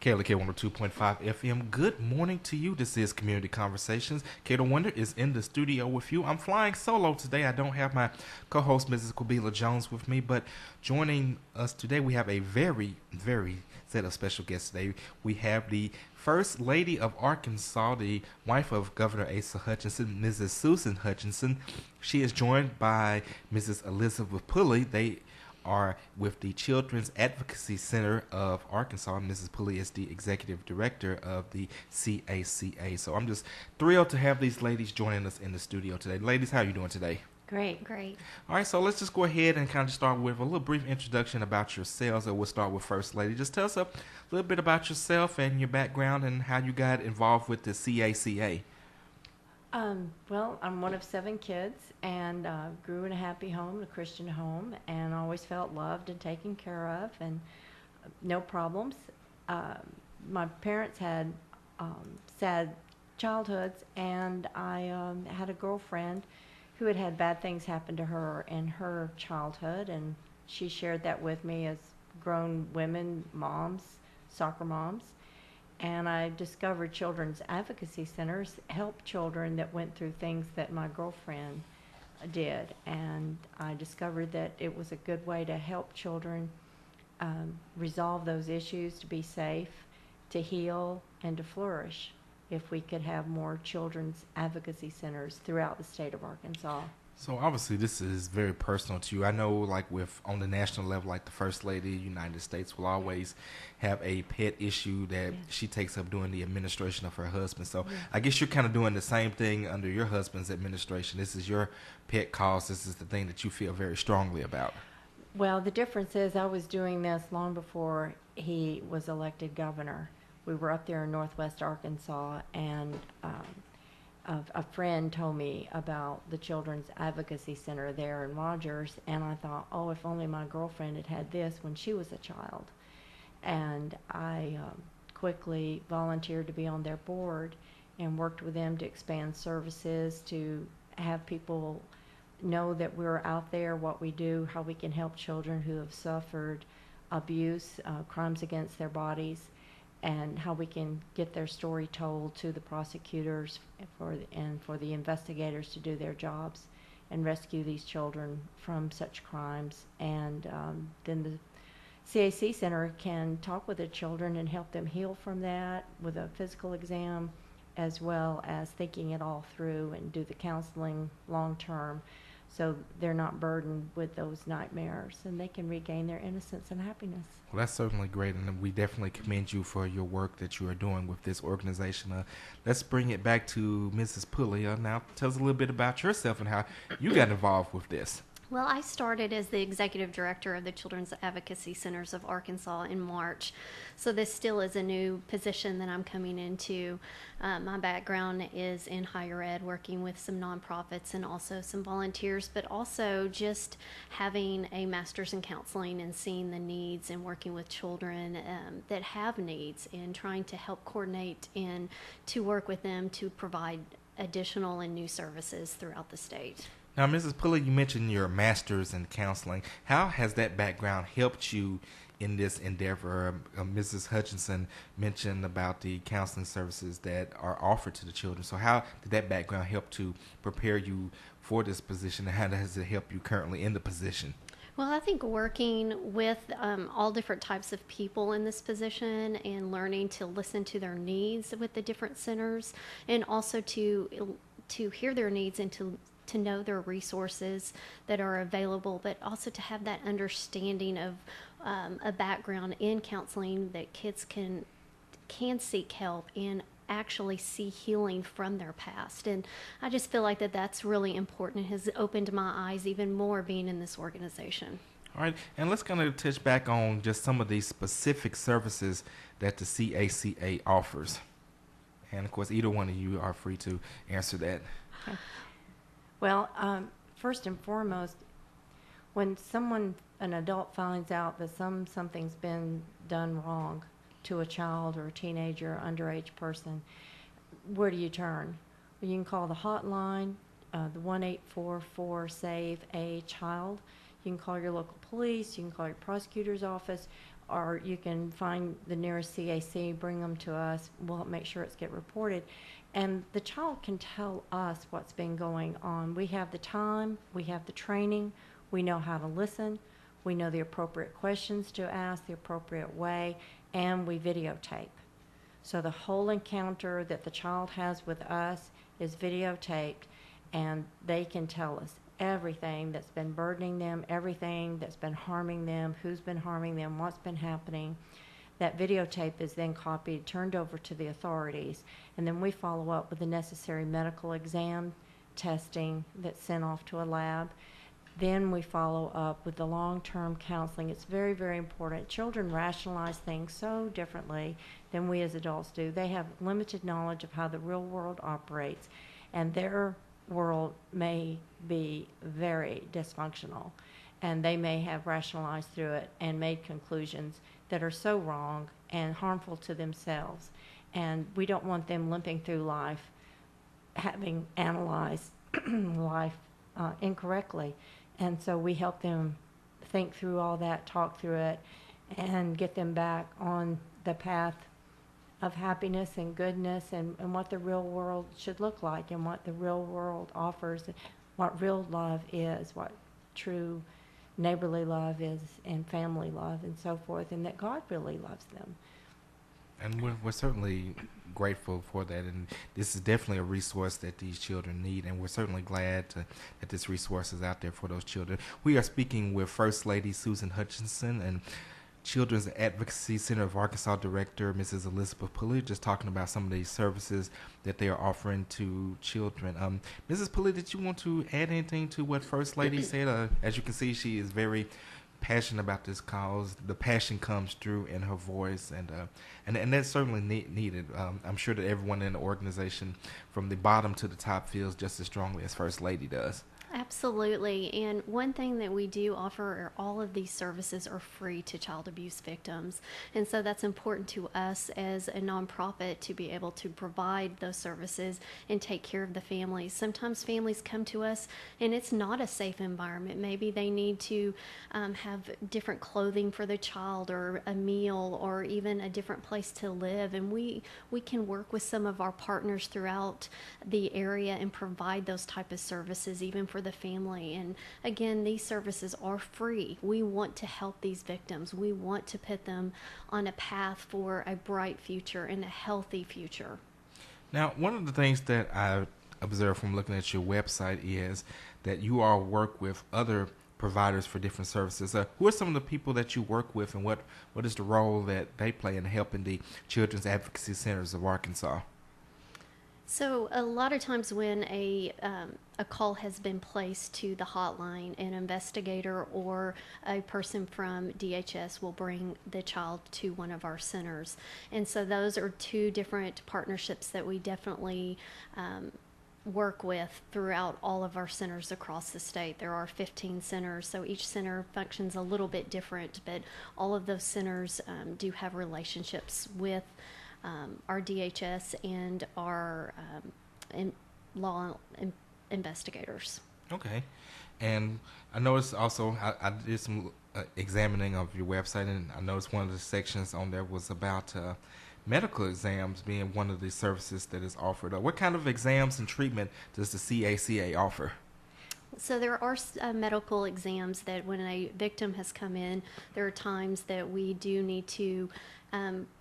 KLK 102.5 FM. Good morning to you. This is Community Conversations. Kato Wonder is in the studio with you. I'm flying solo today. I don't have my co-host, Mrs. Quabila Jones, with me, but joining us today, we have a very set of special guests today. We have the First Lady of Arkansas, the wife of Governor Asa Hutchinson, Mrs. Susan Hutchinson. She is joined by Mrs. Elizabeth Pulley. They are with the Children's Advocacy Center of Arkansas. Mrs. Pulley is the executive director of the CACA. So I'm just thrilled to have these ladies joining us in the studio today. Ladies, how are you doing today? Great. All right, so let's just go ahead and kind of start with a little brief introduction about yourselves. We'll start with First Lady. Just tell us a little bit about yourself and your background and how you got involved with the CACA. Well, I'm one of 7 kids and grew in a happy home, a Christian home, and always felt loved and taken care of and no problems. My parents had sad childhoods, and I had a girlfriend who had bad things happen to her in her childhood, and she shared that with me as grown women, moms, soccer moms. And I discovered children's advocacy centers help children that went through things that my girlfriend did. And I discovered that it was a good way to help children resolve those issues, to be safe, to heal, and to flourish if we could have more children's advocacy centers throughout the state of Arkansas. So obviously this is very personal to you. I know like on the national level, like the First Lady of the United States will always have a pet issue that she takes up during the administration of her husband. So I guess you're kind of doing the same thing under your husband's administration. This is your pet cause. This is the thing that you feel very strongly about. Well, the difference is I was doing this long before he was elected governor. We were up there in northwest Arkansas, and a friend told me about the Children's Advocacy Center there in Rogers, and I thought, oh, if only my girlfriend had had this when she was a child. And I quickly volunteered to be on their board and worked with them to expand services, to have people know that we're out there, what we do, how we can help children who have suffered abuse, crimes against their bodies, and how we can get their story told to the prosecutors and for the investigators to do their jobs and rescue these children from such crimes. And then the CAC Center can talk with the children and help them heal from that with a physical exam, as well as thinking it all through and do the counseling long term, so they're not burdened with those nightmares and they can regain their innocence and happiness. Well, that's certainly great, and we definitely commend you for your work that you are doing with this organization. Let's bring it back to Mrs. Pulley. Now, tell us a little bit about yourself and how you got involved with this. Well, I started as the executive director of the Children's Advocacy Centers of Arkansas in March, so this still is a new position that I'm coming into. My background is in higher ed, working with some nonprofits and also some volunteers, but also just having a master's in counseling and seeing the needs and working with children that have needs and trying to help coordinate and to work with them to provide additional and new services throughout the state. Now, Mrs. Pulley, you mentioned your master's in counseling. How has that background helped you in this endeavor? Mrs. Hutchinson mentioned about the counseling services that are offered to the children. So how did that background help to prepare you for this position, and how does it help you currently in the position? Well, I think working with all different types of people in this position and learning to listen to their needs with the different centers, and also to hear their needs and to know their resources that are available, but also to have that understanding of a background in counseling that kids can seek help and actually see healing from their past. And I just feel like that's really important. It has opened my eyes even more being in this organization. All right, and let's kind of touch back on just some of these specific services that the CACA offers. And of course, either one of you are free to answer that. Okay. Well, first and foremost, when an adult finds out that something's been done wrong to a child or a teenager or underage person, where do you turn? Well, you can call the hotline, the 1-844-SAVE-A-CHILD. You can call your local police, you can call your prosecutor's office, or you can find the nearest CAC, bring them to us. We'll make sure it's get reported. And the child can tell us what's been going on. We have the time, we have the training, we know how to listen, we know the appropriate questions to ask, the appropriate way, and we videotape. So the whole encounter that the child has with us is videotaped, and they can tell us everything that's been burdening them, everything that's been harming them, who's been harming them, what's been happening. That videotape is then copied, turned over to the authorities, and then we follow up with the necessary medical exam, testing that's sent off to a lab. Then we follow up with the long-term counseling. It's very, very important. Children rationalize things so differently than we as adults do. They have limited knowledge of how the real world operates, and their world may be very dysfunctional, and they may have rationalized through it and made conclusions that are so wrong and harmful to themselves. And we don't want them limping through life having analyzed life incorrectly. And so we help them think through all that, talk through it, and get them back on the path of happiness and goodness, and what the real world should look like, and what the real world offers, what real love is, what true neighborly love is, and family love, and so forth, and that God really loves them. And we're certainly grateful for that, and this is definitely a resource that these children need, and we're certainly glad that this resource is out there for those children. We are speaking with First Lady Susan Hutchinson and Children's Advocacy Center of Arkansas Director Mrs. Elizabeth Pulley, just talking about some of these services that they are offering to children. Mrs. Pulley, did you want to add anything to what First Lady said? As you can see, she is very passionate about this cause. The passion comes through in her voice, and that's certainly needed. I'm sure that everyone in the organization, from the bottom to the top, feels just as strongly as First Lady does. Absolutely. And one thing that we do offer are all of these services are free to child abuse victims. And so that's important to us as a nonprofit to be able to provide those services and take care of the families. Sometimes families come to us and it's not a safe environment. Maybe they need to have different clothing for the child, or a meal, or even a different place to live. And we can work with some of our partners throughout the area and provide those type of services even for the family. And again, these services are free. We want to help these victims. We want to put them on a path for a bright future and a healthy future. Now, one of the things that I observed from looking at your website is that you all work with other providers for different services. Who are some of the people that you work with, and what is the role that they play in helping the Children's Advocacy Centers of Arkansas? So a lot of times when a call has been placed to the hotline, an investigator or a person from DHS will bring the child to one of our centers. And so those are two different partnerships that we definitely work with throughout all of our centers across the state. There are 15 centers, so each center functions a little bit different, but all of those centers do have relationships with our DHS and our law investigators. Okay. And I noticed also, I did some examining of your website, and I noticed one of the sections on there was about medical exams being one of the services that is offered. What kind of exams and treatment does the CACA offer? So there are medical exams that when a victim has come in, there are times that we do need to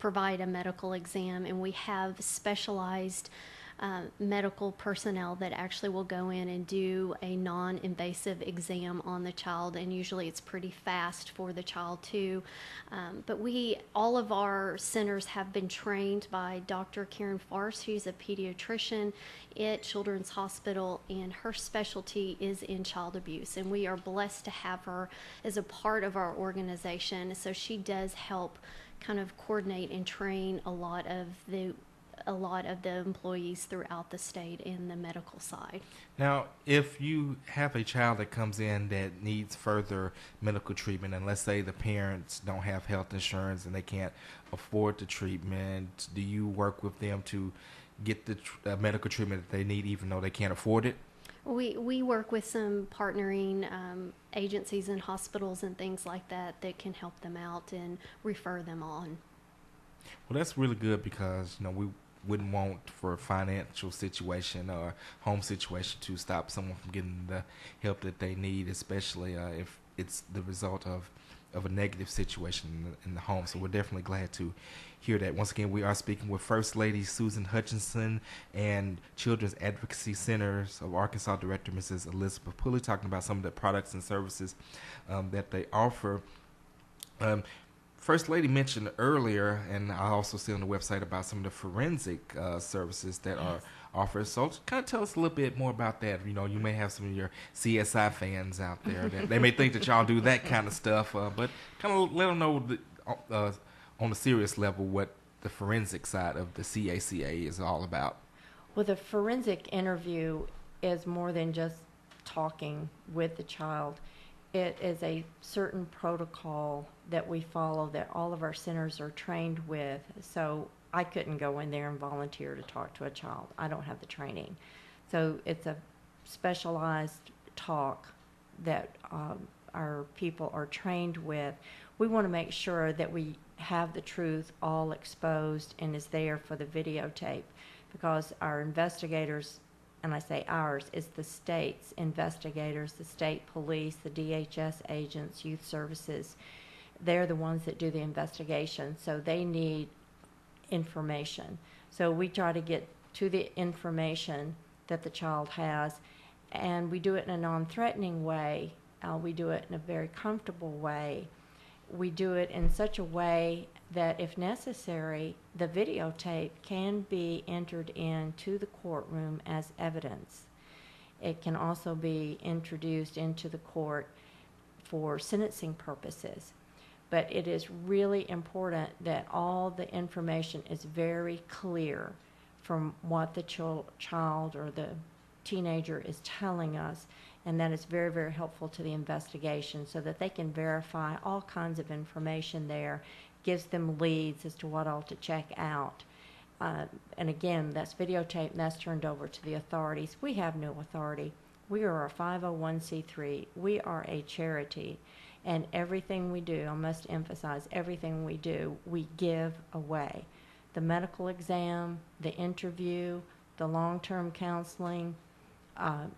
provide a medical exam, and we have specialized medical personnel that actually will go in and do a non-invasive exam on the child, and usually it's pretty fast for the child too. But all of our centers have been trained by Dr. Karen Farce, who's a pediatrician at Children's Hospital, and her specialty is in child abuse, and we are blessed to have her as a part of our organization. So she does help kind of coordinate and train a lot of the employees throughout the state in the medical side. Now, if you have a child that comes in that needs further medical treatment, and let's say the parents don't have health insurance and they can't afford the treatment, do you work with them to get the medical treatment that they need even though they can't afford it? We work with some partnering agencies and hospitals and things like that that can help them out and refer them on. Well, that's really good because we wouldn't want for a financial situation or home situation to stop someone from getting the help that they need, especially if it's the result of a negative situation in the home. So we're definitely glad to hear that. Once again, we are speaking with First Lady Susan Hutchinson and Children's Advocacy Centers of Arkansas Director Mrs. Elizabeth Pulley, talking about some of the products and services that they offer. First Lady mentioned earlier, and I also see on the website about some of the forensic services that are offered. So kind of tell us a little bit more about that. You may have some of your CSI fans out there that they may think that y'all do that kind of stuff, but kind of let them know on a serious level what the forensic side of the CACA is all about. Well, the forensic interview is more than just talking with the child. It is a certain protocol that we follow that all of our centers are trained with. So I couldn't go in there and volunteer to talk to a child. I don't have the training. So it's a specialized talk that our people are trained with. We want to make sure that we have the truth all exposed and is there for the videotape, because our investigators, and I say ours, is the state's investigators, the state police, the DHS agents, youth services. They're the ones that do the investigation, so they need information. So we try to get to the information that the child has, and we do it in a non-threatening way. We do it in a very comfortable way. We do it in such a way that, if necessary, the videotape can be entered into the courtroom as evidence. It can also be introduced into the court for sentencing purposes. But it is really important that all the information is very clear from what the child or the teenager is telling us, and that is very, very helpful to the investigation so that they can verify all kinds of information there, gives them leads as to what all to check out. And again, that's videotaped and that's turned over to the authorities. We have no authority. We are a 501c3. We are a charity. And everything we do, I must emphasize, everything we do, we give away. The medical exam, the interview, the long-term counseling,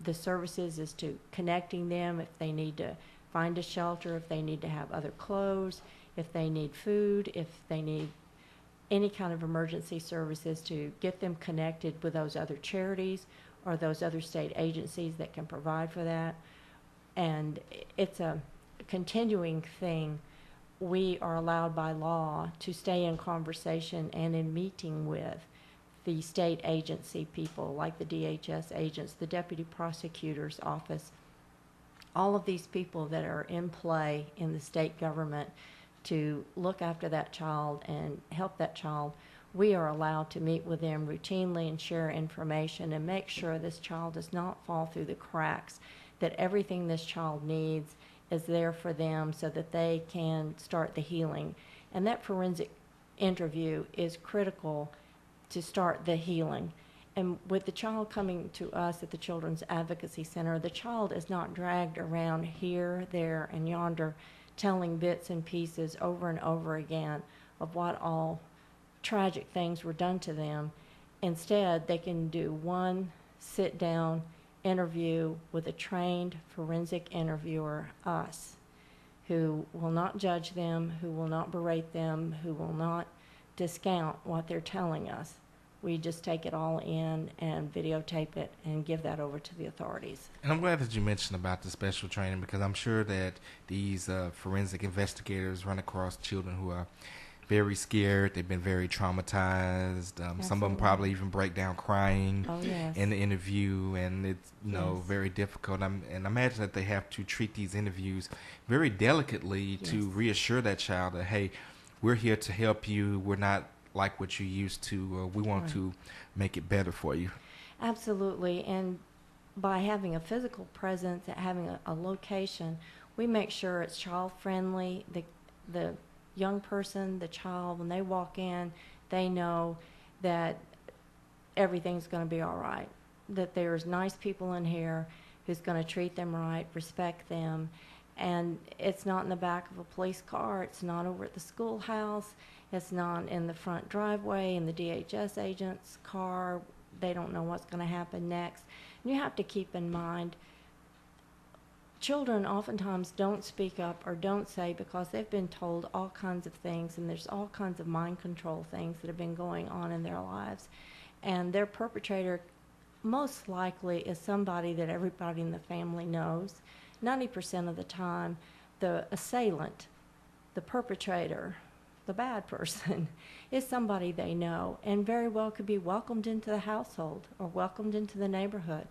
the services as to connecting them if they need to find a shelter, if they need to have other clothes, if they need food, if they need any kind of emergency services, to get them connected with those other charities or those other state agencies that can provide for that. And it's a continuing thing. We are allowed by law to stay in conversation and in meeting with the state agency people, like the DHS agents, the deputy prosecutor's office, all of these people that are in play in the state government to look after that child and help that child. We are allowed to meet with them routinely and share information and make sure this child does not fall through the cracks, that everything this child needs is there for them so that they can start the healing. And that forensic interview is critical to start the healing. And with the child coming to us at the Children's Advocacy Center, the child is not dragged around here, there, and yonder, telling bits and pieces over and over again of what all tragic things were done to them. Instead, they can do one sit-down interview with a trained forensic interviewer, us, who will not judge them, who will not berate them, who will not discount what they're telling us. We just take it all in and videotape it and give that over to the authorities. And I'm glad that you mentioned about the special training, because I'm sure that these forensic investigators run across children who are very scared. They've been very traumatized. Some of them probably even break down crying in the interview, and it's very difficult. And imagine that they have to treat these interviews very delicately to reassure that child that, hey, we're here to help you. We're not like what you used to. We want to make it better for you. Absolutely. And by having a physical presence, having a location, we make sure it's child friendly. The young person, the child, when they walk in, they know that everything's going to be all right. that there's nice people in here who's going to treat them right, respect them, and it's not in the back of a police car. It's not over at the schoolhouse. It's not in the front driveway in the DHS agent's car. They don't know what's going to happen next. And you have to keep in mind, children oftentimes don't speak up or don't say because they've been told all kinds of things, and there's all kinds of mind control things that have been going on in their lives. And their perpetrator most likely is somebody that everybody in the family knows. 90% of the time, the assailant, the perpetrator, the bad person, is somebody they know and very well could be welcomed into the household or welcomed into the neighborhood.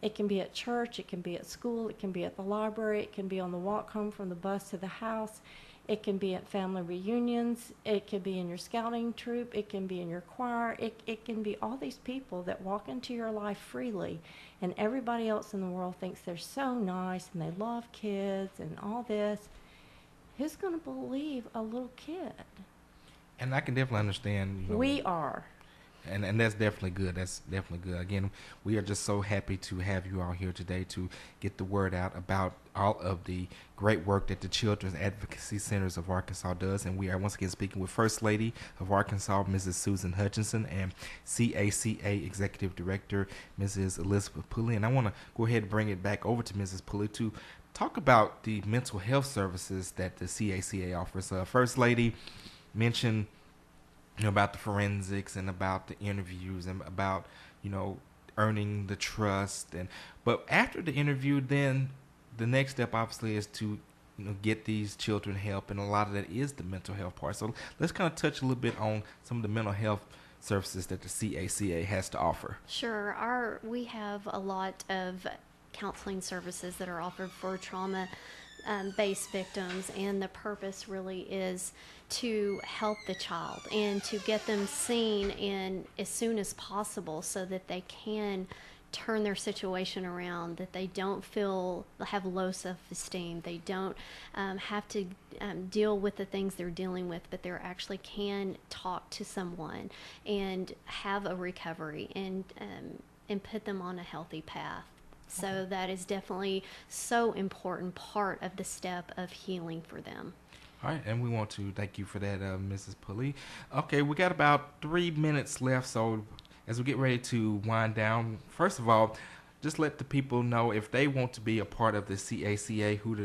It can be at church, it can be at school, it can be at the library, it can be on the walk home from the bus to the house, it can be at family reunions, it can be in your scouting troop, it can be in your choir, it can be all these people that walk into your life freely, and everybody else in the world thinks they're so nice and they love kids and all this. Who's going to believe a little kid? And I can definitely understand. We are. And that's definitely good. That's definitely good. Again, we are just so happy to have you all here today to get the word out about all of the great work that the Children's Advocacy Centers of Arkansas does. And we are once again speaking with First Lady of Arkansas, Mrs. Susan Hutchinson, and CACA Executive Director, Mrs. Elizabeth Pulley. And I want to go ahead and bring it back over to Mrs. Pulley to talk about the mental health services that the CACA offers. First Lady mentioned about the forensics and about the interviews and about, earning the trust. But after the interview, then the next step obviously is to, get these children help. And a lot of that is the mental health part. So let's kind of touch a little bit on some of the mental health services that the CACA has to offer. Sure. We have a lot of counseling services that are offered for trauma based victims, and the purpose really is to help the child and to get them seen in as soon as possible so that they can turn their situation around, that they don't have low self-esteem, they don't have to deal with the things they're dealing with, but they actually can talk to someone and have a recovery and put them on a healthy path. So that is definitely so important part of the step of healing for them. All right, and we want to thank you for that, Mrs. Pulley. Okay, we got about 3 minutes left, so as we get ready to wind down, first of all, just let the people know if they want to be a part of the CACA, who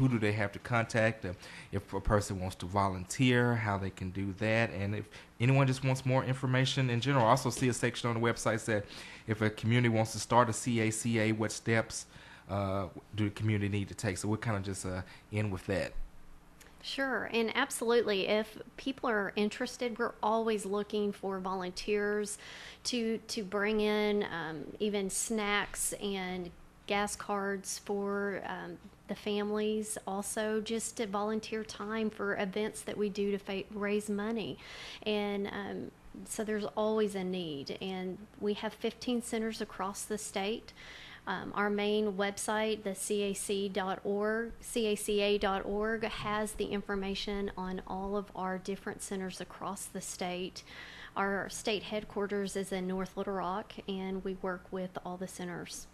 do they have to contact, if a person wants to volunteer, how they can do that, and if anyone just wants more information in general. I also see a section on the website that if a community wants to start a CACA, what steps do the community need to take? So we'll kind of just end with that. Sure, and absolutely. If people are interested, we're always looking for volunteers to bring in even snacks and gas cards for the families. Also, just to volunteer time for events that we do to raise money. And so there's always a need. And we have 15 centers across the state. Our main website, the caca.org, has the information on all of our different centers across the state. Our state headquarters is in North Little Rock, and we work with all the centers.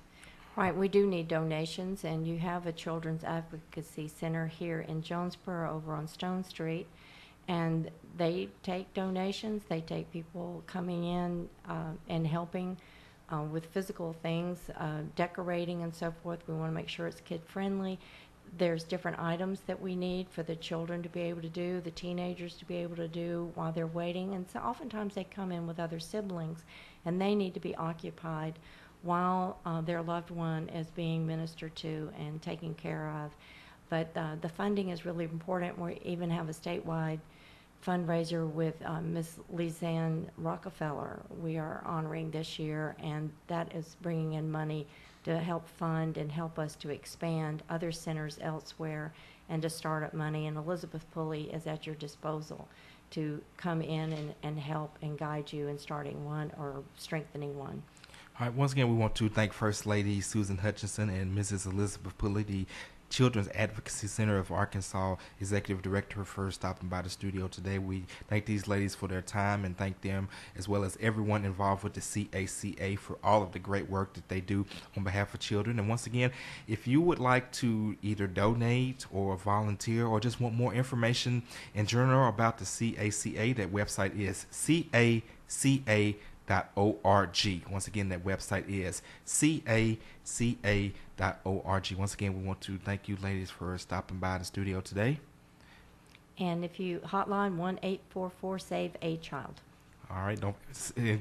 Right, we do need donations, and you have a Children's Advocacy Center here in Jonesboro over on Stone Street, and they take donations. They take people coming in and helping with physical things, decorating and so forth. We want to make sure it's kid-friendly. There's different items that we need for the children to be able to do, the teenagers to be able to do while they're waiting. And so oftentimes they come in with other siblings, and they need to be occupied while their loved one is being ministered to and taken care of. But the funding is really important. We even have a statewide fundraiser with Ms. Lizanne Rockefeller we are honoring this year, and that is bringing in money to help fund and help us to expand other centers elsewhere and to start up money. And Elizabeth Pulley is at your disposal to come in and help and guide you in starting one or strengthening one. All right, once again, we want to thank First Lady Susan Hutchinson and Mrs. Elizabeth Pulley, the Children's Advocacy Center of Arkansas Executive Director, for stopping by the studio today. We thank these ladies for their time and thank them as well as everyone involved with the CACA for all of the great work that they do on behalf of children. And once again, if you would like to either donate or volunteer or just want more information in general about the CACA, that website is caca.org. Once again, that website is caca.org. Once again, we want to thank you ladies for stopping by the studio today. And if you hotline 1-844-SAVE-A-CHILD. All right, don't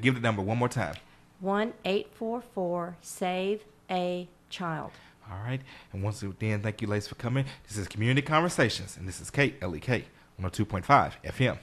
give the number one more time. 1-844-SAVE-A-CHILD. All right, and once again, thank you ladies for coming. This is Community Conversations, and this is KLEK 102.5 FM.